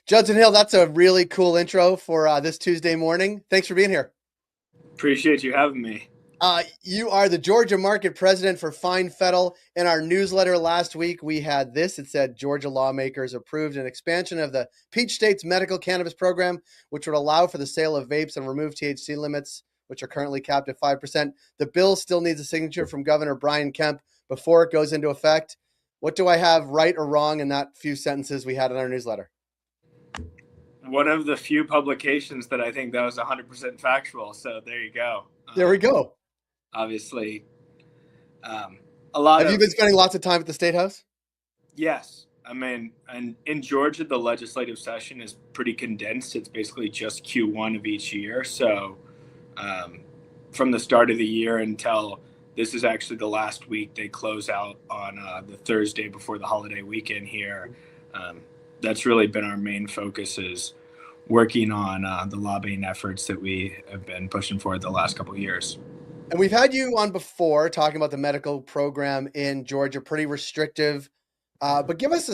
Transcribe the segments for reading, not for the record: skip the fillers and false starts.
Judson Hill, that's a really cool intro for this Tuesday morning. Thanks for being here. Appreciate you having me. You are the Georgia market president for Fine Fettle. In our newsletter last week, we had this. It said Georgia lawmakers approved an expansion of the Peach State's medical cannabis program, which would allow for the sale of vapes and remove THC limits, which are currently capped at 5%. The bill still needs a signature from Governor Kemp before it goes into effect. What do I have right or wrong in that few sentences we had in our newsletter? One of the few publications that I think that was 100% factual. So there you go. There we go. Obviously, a lot Have of. you been spending lots of time at the State House? Yes. I mean, and in Georgia, the legislative session is pretty condensed. It's basically just Q1 of each year. So from the start of the year until this is actually the last week, they close out on the Thursday before the holiday weekend here. That's really been our main focus, is working on the lobbying efforts that we have been pushing for the last couple of years. And we've had you on before talking about the medical program in Georgia, pretty restrictive. But give us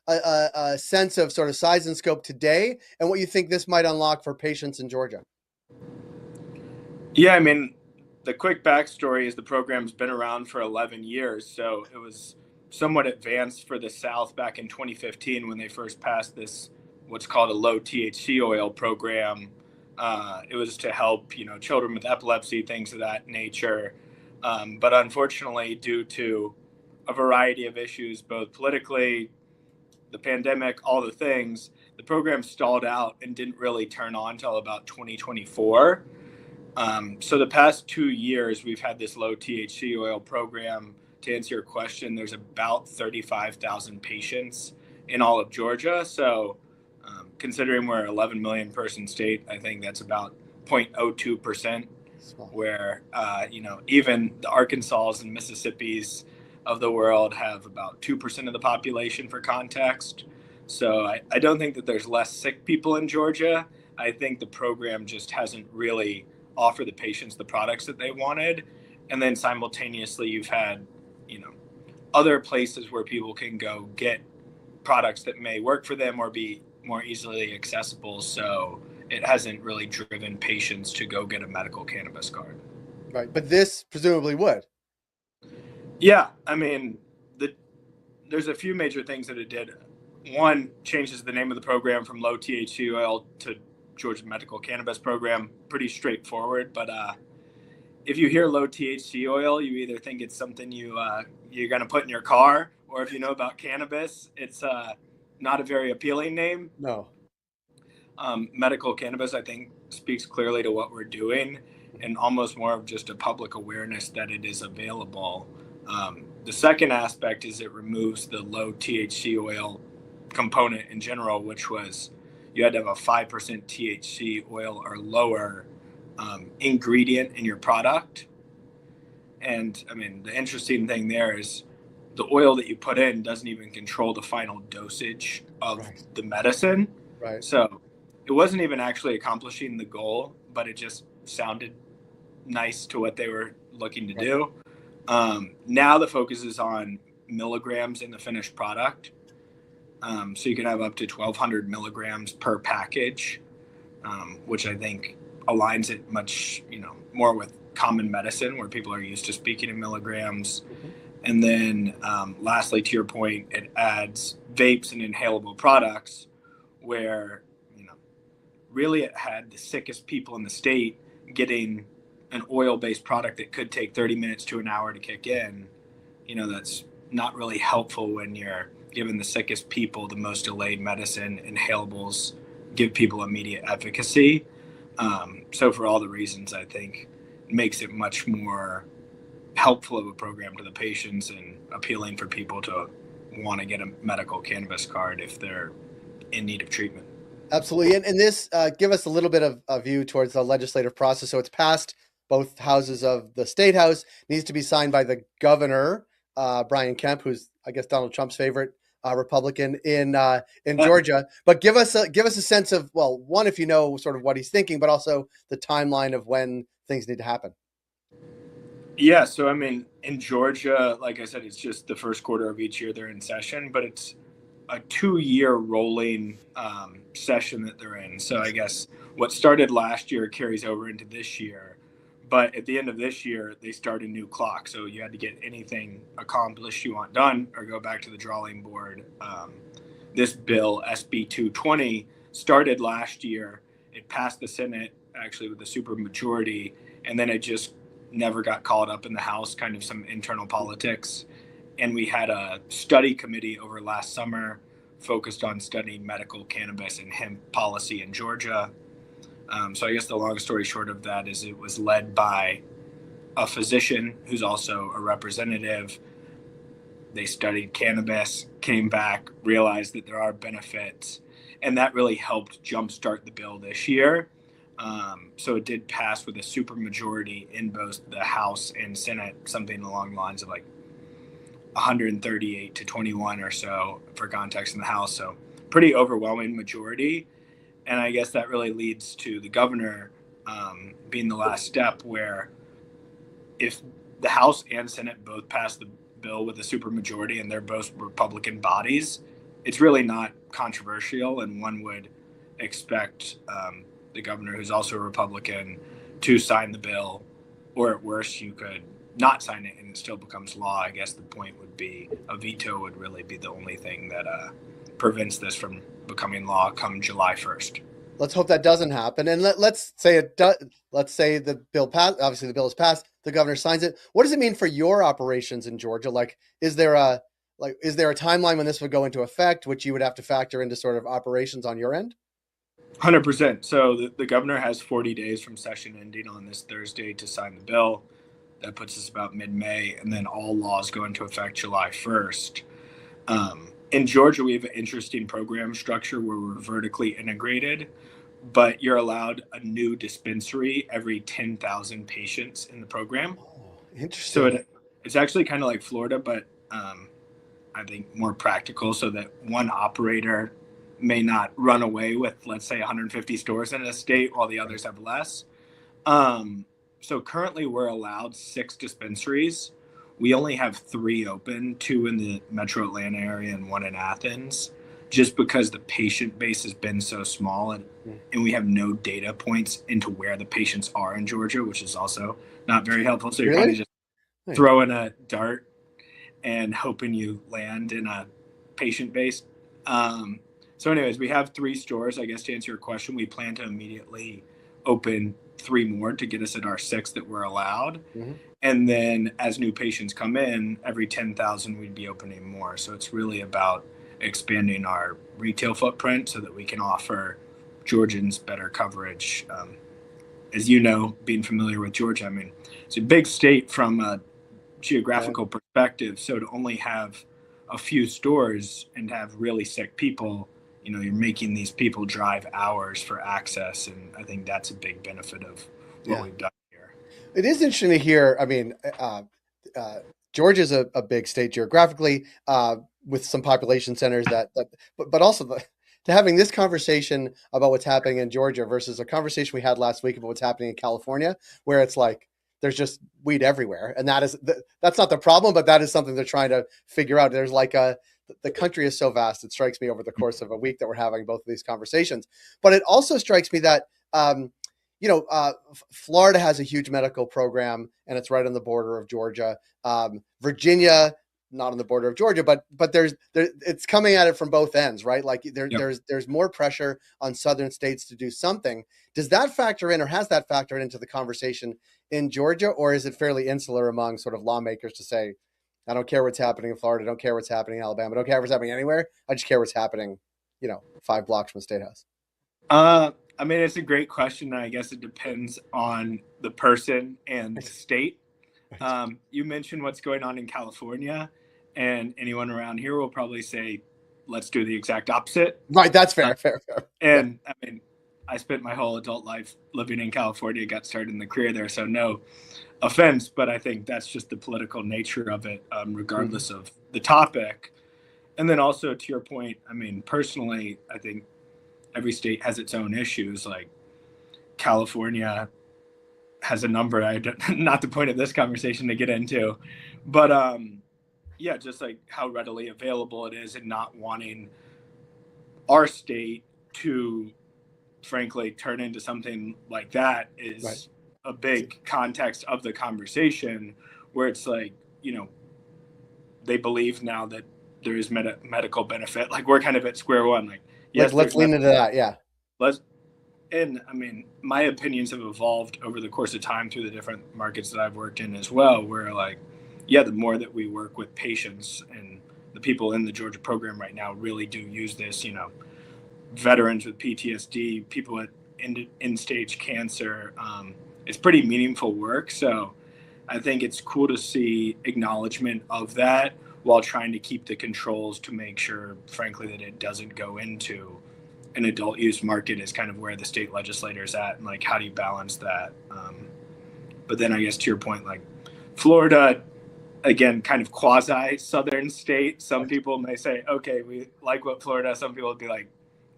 a sense of sort of size and scope today, and what you think this might unlock for patients in Georgia. Yeah, I mean, the quick backstory is the program's been around for 11 years, so it was somewhat advanced for the South back in 2015 when they first passed this, what's called a low THC oil program. It was to help, children with epilepsy, things of that nature. But unfortunately, due to a variety of issues, both politically, the pandemic, all the things, the program stalled out and didn't really turn on until about 2024. So the past 2 years, we've had this low THC oil program. To answer your question, there's about 35,000 patients in all of Georgia. So considering we're an 11 million person state, I think that's about 0.02%, where, even the Arkansas and Mississippis of the world have about 2% of the population, for context. So I don't think that there's less sick people in Georgia. I think the program just hasn't really offered the patients the products that they wanted. And then simultaneously, you've had, other places where people can go get products that may work for them or be more easily accessible. So it hasn't really driven patients to go get a medical cannabis card. Right. But this presumably would. Yeah. I mean, there's a few major things that it did. One, changes the name of the program from low THC oil to Georgia Medical Cannabis Program. Pretty straightforward. But if you hear low THC oil, you either think it's something you're going to put in your car, or if you know about cannabis, it's not a very appealing name. No. Medical cannabis, I think, speaks clearly to what we're doing, and almost more of just a public awareness that it is available. The second aspect is it removes the low THC oil component in general, which was you had to have a 5% THC oil or lower ingredient in your product. And I mean, the interesting thing there is the oil that you put in doesn't even control the final dosage of the medicine. Right. So it wasn't even actually accomplishing the goal, but it just sounded nice to what they were looking to do. Now the focus is on milligrams in the finished product. So you can have up to 1,200 milligrams per package, which I think aligns it much, more with common medicine, where people are used to speaking in milligrams. Mm-hmm. And then lastly, to your point, it adds vapes and inhalable products, where, really it had the sickest people in the state getting an oil-based product that could take 30 minutes to an hour to kick in. That's not really helpful when you're giving the sickest people the most delayed medicine. Inhalables give people immediate efficacy. So for all the reasons, I think it makes it much more helpful of a program to the patients and appealing for people to want to get a medical cannabis card if they're in need of treatment. Absolutely. And this give us a little bit of a view towards the legislative process. So it's passed both houses of the State House, needs to be signed by the governor, Brian Kemp, who's, I guess, Donald Trump's favorite Republican in Georgia. But give us a sense of, well, one, if you know sort of what he's thinking, but also the timeline of when things need to happen. Yeah, so I mean, in Georgia, like I said, it's just the first quarter of each year they're in session, but it's a 2-year rolling session that they're in. So I guess what started last year carries over into this year. But at the end of this year, they start a new clock. So you had to get anything accomplished you want done or go back to the drawing board. This bill, SB 220, started last year. It passed the Senate actually with a super majority, and then it just never got called up in the House, kind of some internal politics. And we had a study committee over last summer focused on studying medical cannabis and hemp policy in Georgia. So I guess the long story short of that is it was led by a physician who's also a representative. They studied cannabis, came back, realized that there are benefits, and that really helped jumpstart the bill this year. So it did pass with a supermajority in both the House and Senate, something along the lines of like 138 to 21 or so for context in the House. So pretty overwhelming majority. And I guess that really leads to the governor being the last step, where if the House and Senate both pass the bill with a supermajority and they're both Republican bodies, it's really not controversial, and one would expect the governor, who's also a Republican, to sign the bill, or at worst, you could not sign it and it still becomes law. I guess the point would be a veto would really be the only thing that prevents this from becoming law come July 1st. Let's hope that doesn't happen. And let's say it does. Let's say the bill passed. Obviously, the bill is passed. The governor signs it. What does it mean for your operations in Georgia? Like, is there a timeline when this would go into effect, which you would have to factor into sort of operations on your end? 100%. So the governor has 40 days from session ending on this Thursday to sign the bill. That puts us about mid-May, and then all laws go into effect July 1st. In Georgia, we have an interesting program structure where we're vertically integrated, but you're allowed a new dispensary every 10,000 patients in the program. Oh, interesting. So it's actually kind of like Florida, but I think more practical, so that one operator may not run away with, let's say, 150 stores in a state while the others have less. So currently we're allowed 6 dispensaries. We only have 3 open, 2 in the metro Atlanta area and 1 in Athens, just because the patient base has been so small, and we have no data points into where the patients are in Georgia, which is also not very helpful. So you're kind of just throwing a dart and hoping you land in a patient base. So anyways, we have 3 stores. I guess to answer your question, we plan to immediately open 3 more to get us at our 6 that we're allowed. Mm-hmm. And then as new patients come in, every 10,000, we'd be opening more. So it's really about expanding our retail footprint so that we can offer Georgians better coverage. As you know, being familiar with Georgia, I mean, it's a big state from a geographical perspective. So to only have a few stores and have really sick people, you know, you're making these people drive hours for access. And I think that's a big benefit of what we've done here. It is interesting to hear. I mean, Georgia's a big state geographically, with some population centers but also to having this conversation about what's happening in Georgia versus a conversation we had last week about what's happening in California, where it's like there's just weed everywhere, and that's not the problem, but that is something they're trying to figure out. There's like the country is so vast. It strikes me over the course of a week that we're having both of these conversations, but it also strikes me that Florida has a huge medical program, and it's right on the border of Georgia. Virginia, not on the border of Georgia, but it's coming at it from both ends, right? Like there's more pressure on southern states to do something. Does that factor in, or has that factored into the conversation in Georgia, or is it fairly insular among sort of lawmakers to say, I don't care what's happening in Florida, don't care what's happening in Alabama, don't care what's happening anywhere. I just care what's happening, 5 blocks from the State House? I mean, it's a great question. I guess it depends on the person and the state. You mentioned what's going on in California, and anyone around here will probably say, let's do the exact opposite. Right. That's fair. Fair. And I mean, I spent my whole adult life living in California, got started in the career there. So no offense, but I think that's just the political nature of it, regardless of the topic. And then also to your point, I mean, personally, I think every state has its own issues. Like California has a number, not the point of this conversation to get into, but yeah, just like how readily available it is, and not wanting our state to frankly turn into something like that Right. is a big context of the conversation, where it's like, they believe now that there is medical benefit. Like, we're kind of at square one. Like, Like, yes, let's there's lean into that. Yeah. let's and I mean, my opinions have evolved over the course of time through the different markets that I've worked in as well, where like, yeah, the more that we work with patients, and the people in the Georgia program right now really do use this, veterans with PTSD, people with end stage cancer. It's pretty meaningful work. So I think it's cool to see acknowledgement of that, while trying to keep the controls to make sure, frankly, that it doesn't go into an adult use market, is kind of where the state legislator's at, and like, how do you balance that? But then I guess to your point, like Florida, again, kind of quasi southern state. Some people may say, okay, we like what Florida. Some people would be like,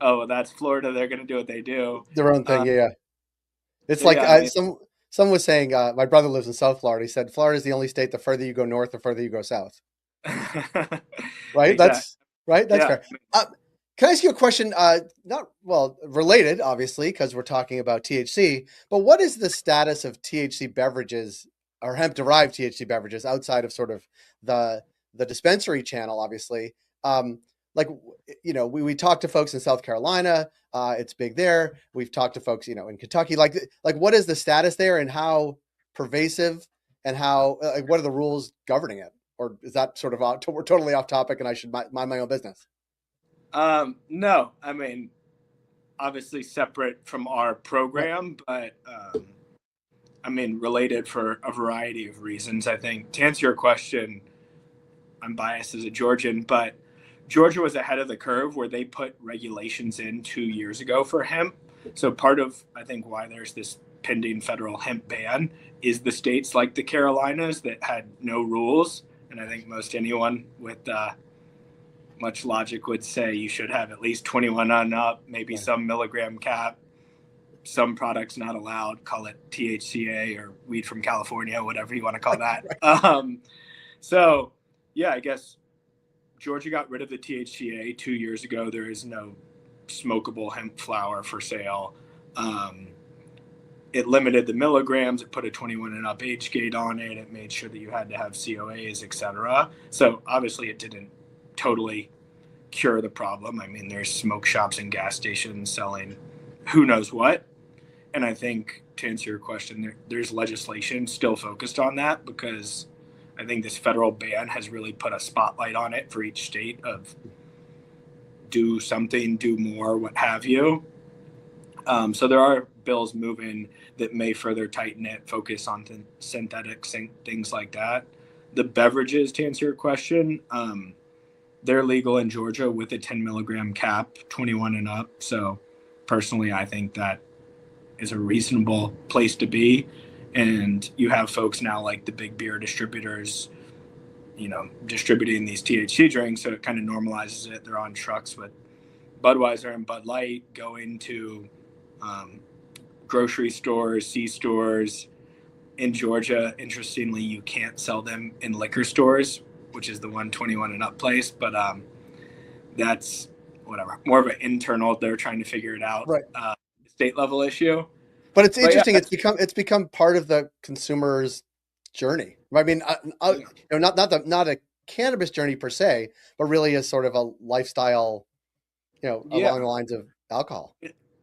oh, that's Florida. They're going to do what they do. Their own thing. Yeah. It's So like yeah, I mean, someone was saying, my brother lives in South Florida. He said Florida is the only state, the further you go north, the further you go south. Right? exactly. That's right. That's Yeah. fair. Can I ask you a question? Not well related, obviously, because we're talking about THC. But what is the status of THC beverages or hemp-derived THC beverages outside of sort of the dispensary channel? Obviously, like we talked to folks in South Carolina. It's big there. We've talked to folks, in Kentucky. Like what is the status there, and how pervasive, and how what are the rules governing it? Or is that sort of we're totally off topic, and I should mind my own business? No, I mean, obviously separate from our Right. program, but I mean, related for a variety of reasons. I think, to answer your question, I'm biased as a Georgian, but Georgia was ahead of the curve, where they put regulations in 2 years ago for hemp. So part of, I think, why there's this pending federal hemp ban is the states like the Carolinas that had no rules. And I think most anyone with much logic would say you should have at least 21 on up, maybe Right. some milligram cap, some products not allowed, call it THCA or weed from California, whatever you want to call that. So, yeah, I guess Georgia got rid of the THCA 2 years ago. There is no smokable hemp flower for sale. It limited the milligrams. It put a 21 and up age gate on it. It made sure that you had to have COAs, etc. So obviously, it didn't totally cure the problem. I mean, there's smoke shops and gas stations selling who knows what. And I think, to answer your question, there's legislation still focused on that, because I think this federal ban has really put a spotlight on it for each state of do something, do more, what have you. So there are bills moving that may further tighten it, focus on synthetics and things like that. The beverages, to answer your question, they're legal in Georgia with a 10 milligram cap, 21 and up. So personally, I think that is a reasonable place to be. And you have folks now like the big beer distributors, distributing these THC drinks. So it kind of normalizes it. They're on trucks with Budweiser and Bud Light, going to grocery stores, C-stores. In Georgia, interestingly, you can't sell them in liquor stores, which is the 121 and up place. But that's whatever, more of an internal, they're trying to figure it out, Right. state level issue. But it's But yeah, interesting. It's become part of the consumer's journey. I mean, not a cannabis journey per se, but really as sort of a lifestyle, along yeah. the lines of alcohol.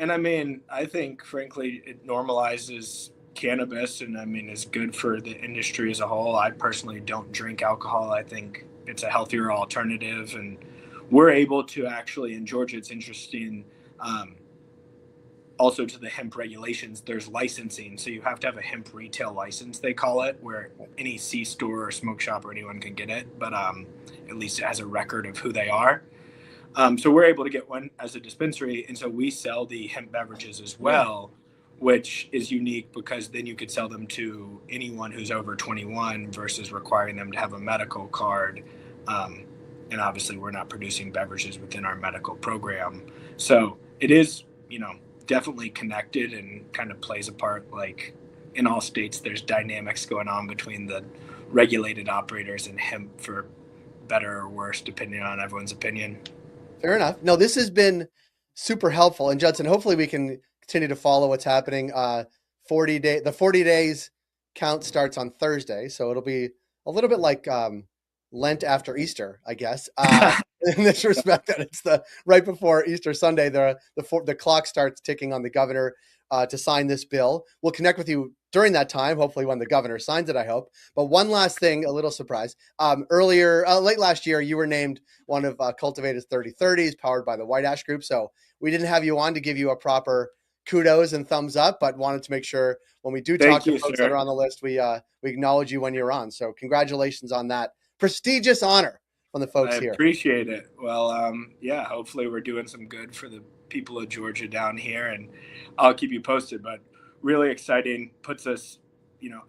And I mean, I think, frankly, it normalizes cannabis, and I mean, is good for the industry as a whole. I personally don't drink alcohol. I think it's a healthier alternative, and we're able to actually, in Georgia, it's interesting. Also, to the hemp regulations, there's licensing. So you have to have a hemp retail license, they call it, where any C-store or smoke shop or anyone can get it. But at least it has a record of who they are. So we're able to get one as a dispensary. And so we sell the hemp beverages as well, which is unique, because then you could sell them to anyone who's over 21 versus requiring them to have a medical card. And obviously, we're not producing beverages within our medical program. So it is, definitely connected, and kind of plays a part. Like, in all states, there's dynamics going on between the regulated operators and hemp for better or worse depending on everyone's opinion. Fair enough. No, this has been super helpful. And Judson, hopefully we can continue to follow what's happening. The 40 days count starts on Thursday, so it'll be a little bit like Lent after Easter, I guess. In this respect, that it's the right before Easter Sunday, the clock starts ticking on the governor to sign this bill. We'll connect with you during that time, hopefully when the governor signs it, I hope. But one last thing, a little surprise. Late last year, you were named one of Cultivated's 3030s, powered by the White Ash Group. So we didn't have you on to give you a proper kudos and thumbs up, but wanted to make sure when we do talk to folks that are on the list, we acknowledge you when you're on. So congratulations on that prestigious honor from the folks here. I appreciate it. Well, yeah, hopefully we're doing some good for the people of Georgia down here, and I'll keep you posted. But really exciting, puts us,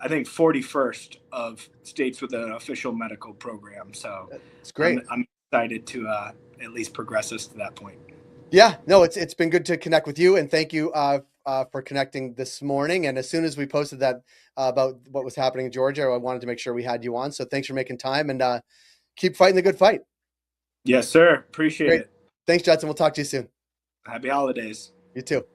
I think 41st of states with an official medical program. So it's great. I'm excited to at least progress us to that point. Yeah, no, it's been good to connect with you, and thank you for connecting this morning. And as soon as we posted that about what was happening in Georgia, I wanted to make sure we had you on. So thanks for making time, and keep fighting the good fight. Yes, sir. Appreciate it. Thanks, Judson. We'll talk to you soon. Happy holidays. You too.